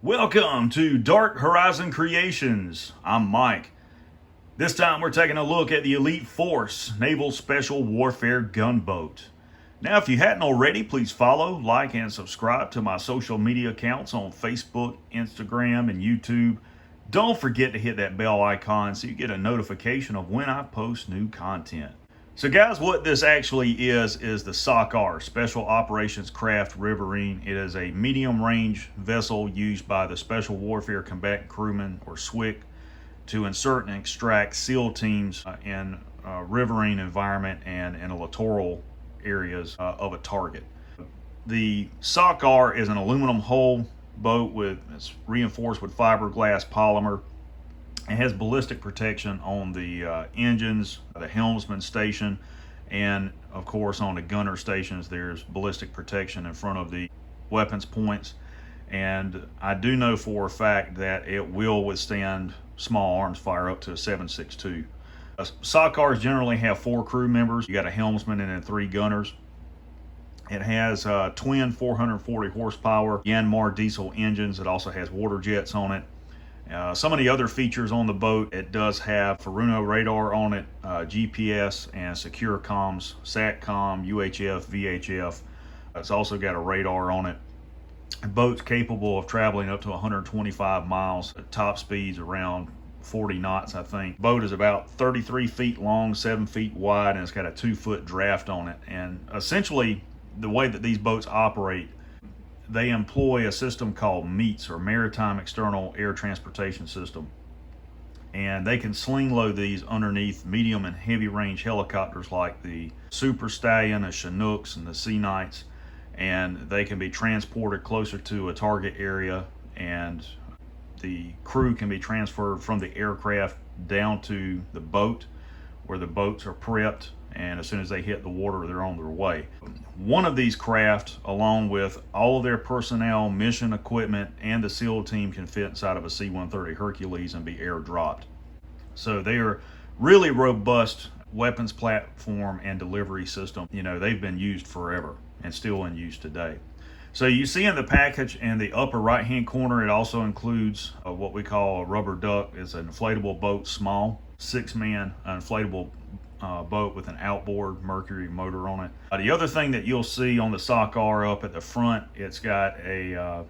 Welcome to Dark Horizon Creations. I'm Mike. This time we're taking a look at the Elite Force Naval Special Warfare Gunboat. Now, if you hadn't already, please follow, like, and subscribe to my social media accounts on Facebook, Instagram, and YouTube. Don't forget to hit that bell icon so you get a notification of when I post new content. So guys, what this actually is the SOC-R, Special Operations Craft Riverine. It is a medium range vessel used by the Special Warfare Combatant Crewmen, or SWCC, to insert and extract SEAL teams in a riverine environment and in a littoral areas of a target. The SOC-R is an aluminum hull boat it's reinforced with fiberglass polymer. It has ballistic protection on the engines, the helmsman station, and of course on the gunner stations there's ballistic protection in front of the weapons points. And I do know for a fact that it will withstand small arms fire up to a 7.62. SOC-Rs generally have 4 crew members. You got a helmsman and then 3 gunners. It has twin 440 horsepower Yanmar diesel engines. It also has water jets on it. Some of the other features on the boat, it does have Furuno radar on it, GPS and secure comms, SATCOM, UHF, VHF. It's also got a radar on it. The boat's capable of traveling up to 125 miles at top speeds around 40 knots, I think. The boat is about 33 feet long, 7 feet wide, and it's got a 2-foot draft on it. And essentially, the way that these boats operate, they employ a system called METS, or Maritime External Air Transportation System. And they can sling load these underneath medium and heavy range helicopters like the Super Stallion, the Chinooks, and the Sea Knights. And they can be transported closer to a target area, and the crew can be transferred from the aircraft down to the boat, where the boats are prepped, and as soon as they hit the water, they're on their way. One of these craft, along with all of their personnel, mission equipment, and the SEAL team, can fit inside of a C-130 Hercules and be airdropped. So they are really robust weapons platform and delivery system. You know, they've been used forever and still in use today. So you see in the package in the upper right hand corner, it also includes what we call a rubber duck. It's an inflatable boat, small, 6-man inflatable boat with an outboard Mercury motor on it. The other thing that you'll see on the SOC-R up at the front, it's got a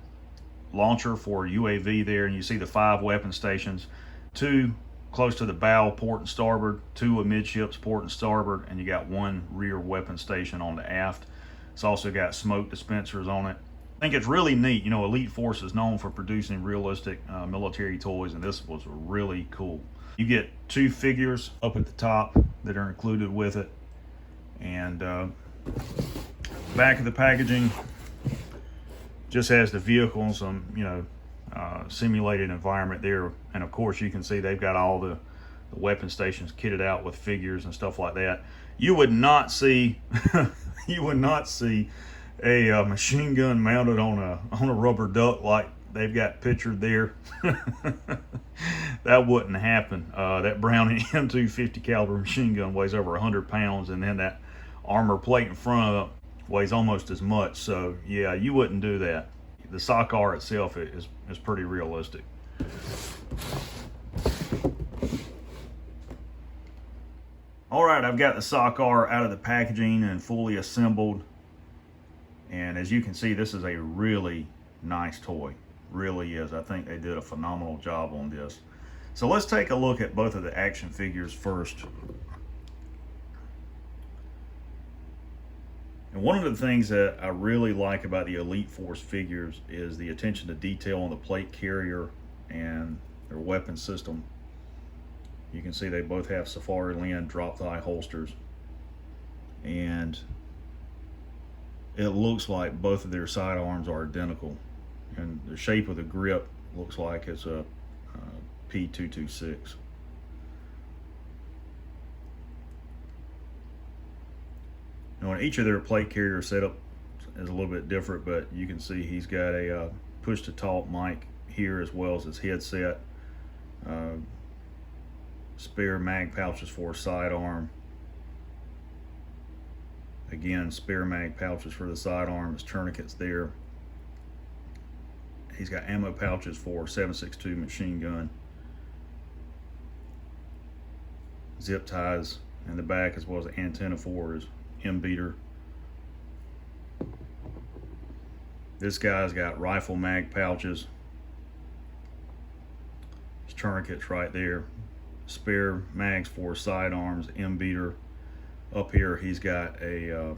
launcher for UAV there, and you see the 5 weapon stations, 2 close to the bow, port and starboard, 2 amidships, port and starboard, and you got 1 rear weapon station on the aft. It's also got smoke dispensers on it. I think it's really neat. You know, Elite Force is known for producing realistic military toys, and this was really cool. You get 2 figures up at the top that are included with it, and back of the packaging just has the vehicle and some, simulated environment there. And of course, you can see they've got all the weapon stations kitted out with figures and stuff like that. You would not see you would not see a machine gun mounted on a rubber duck like they've got pictured there. That wouldn't happen. That Browning M240 caliber machine gun weighs over 100 pounds, and then that armor plate in front of it weighs almost as much. So yeah, you wouldn't do that. The SOC-R itself is pretty realistic. All right, I've got the SOC-R out of the packaging and fully assembled. And as you can see, this is a really nice toy. Really is. I think they did a phenomenal job on this. So let's take a look at both of the action figures first. And one of the things that I really like about the Elite Force figures is the attention to detail on the plate carrier and their weapon system. You can see they both have Safari Land drop thigh holsters, and it looks like both of their sidearms are identical, and the shape of the grip looks like it's a P226. Now, each of their plate carrier setup is a little bit different, but you can see he's got a push-to-talk mic here, as well as his headset, spare mag pouches for a sidearm. Again, spare mag pouches for the sidearm, his tourniquets there. He's got ammo pouches for 7.62 machine gun, zip ties in the back, as well as the antenna for his M beater. This guy's got rifle mag pouches. His tourniquets right there. Spare mags for sidearms, M beater. Up here he's got a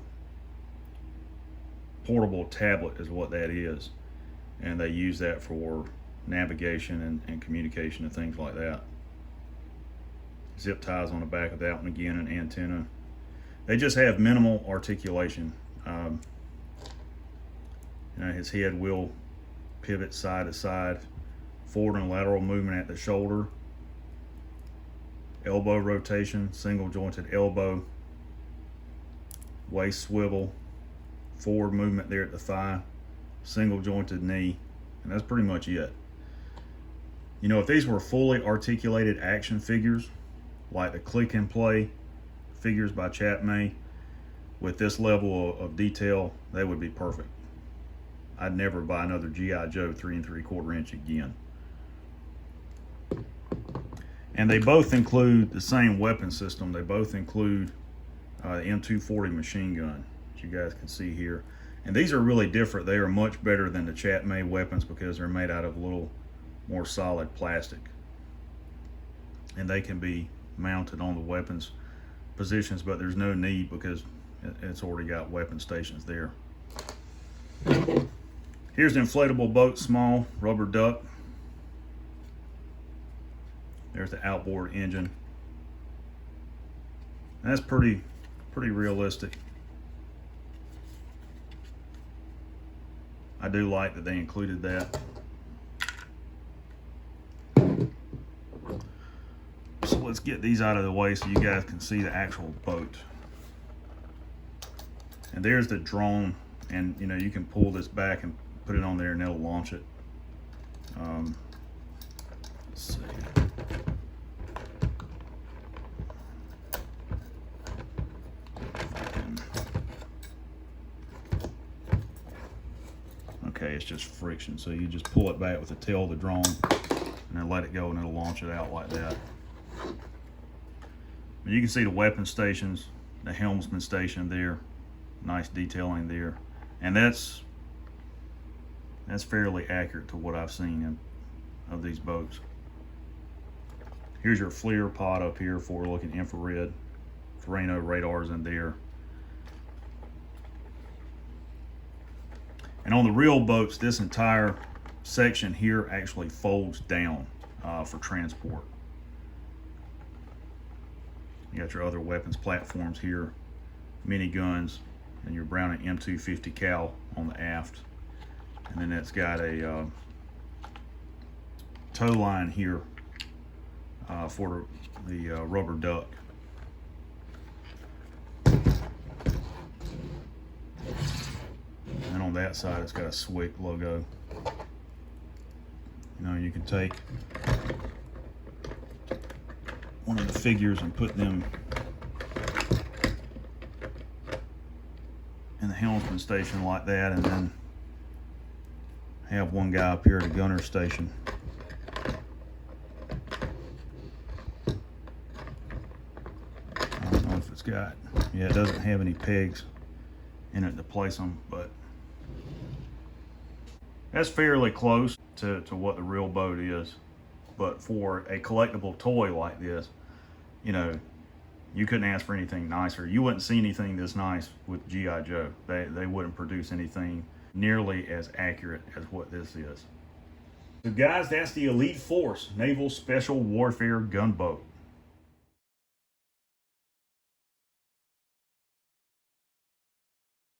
portable tablet is what that is. And they use that for navigation and communication and things like that. Zip ties on the back of that one, again an antenna. They just have minimal articulation. His head will pivot side to side, forward and lateral movement at the shoulder, elbow rotation, single jointed elbow, waist swivel, forward movement there at the thigh, single jointed knee, and that's pretty much it. You know, if these were fully articulated action figures, like the click and play figures by Chapman, with this level of detail, they would be perfect. I'd never buy another G.I. Joe 3 3/4 inch again. And they both include the same weapon system. They both include the M240 machine gun, as you guys can see here. And these are really different. They are much better than the Chapman weapons because they're made out of a little more solid plastic. And they can be mounted on the weapons positions, but there's no need because it's already got weapon stations there. Here's the inflatable boat, small rubber duck. There's the outboard engine. And that's pretty realistic. I do like that they included that. So let's get these out of the way so you guys can see the actual boat. And there's the drone, and you know, you can pull this back and put it on there and it'll launch it. Let's see. Okay, it's just friction, so you just pull it back with the tail of the drone and then let it go and it'll launch it out like that. But you can see the weapon stations, the helmsman station there, nice detailing there, and that's fairly accurate to what I've seen of these boats. Here's your FLIR pod up here for looking infrared. Ferrano radars in there. And on the real boats, this entire section here actually folds down for transport. You got your other weapons platforms here, miniguns, and your Browning M250 cal on the aft. And then it's got a tow line here for the rubber duck. And on that side, it's got a SWIC logo. You know, you can take one of the figures and put them in the helmsman station like that, and then have one guy up here at the gunner station. I don't know if it's got, yeah, it doesn't have any pegs in it to place them, but that's fairly close to what the real boat is. But for a collectible toy like this, you know, you couldn't ask for anything nicer. You wouldn't see anything this nice with G.I. Joe. They wouldn't produce anything nearly as accurate as what this is. So guys, that's the Elite Force Naval Special Warfare Gunboat.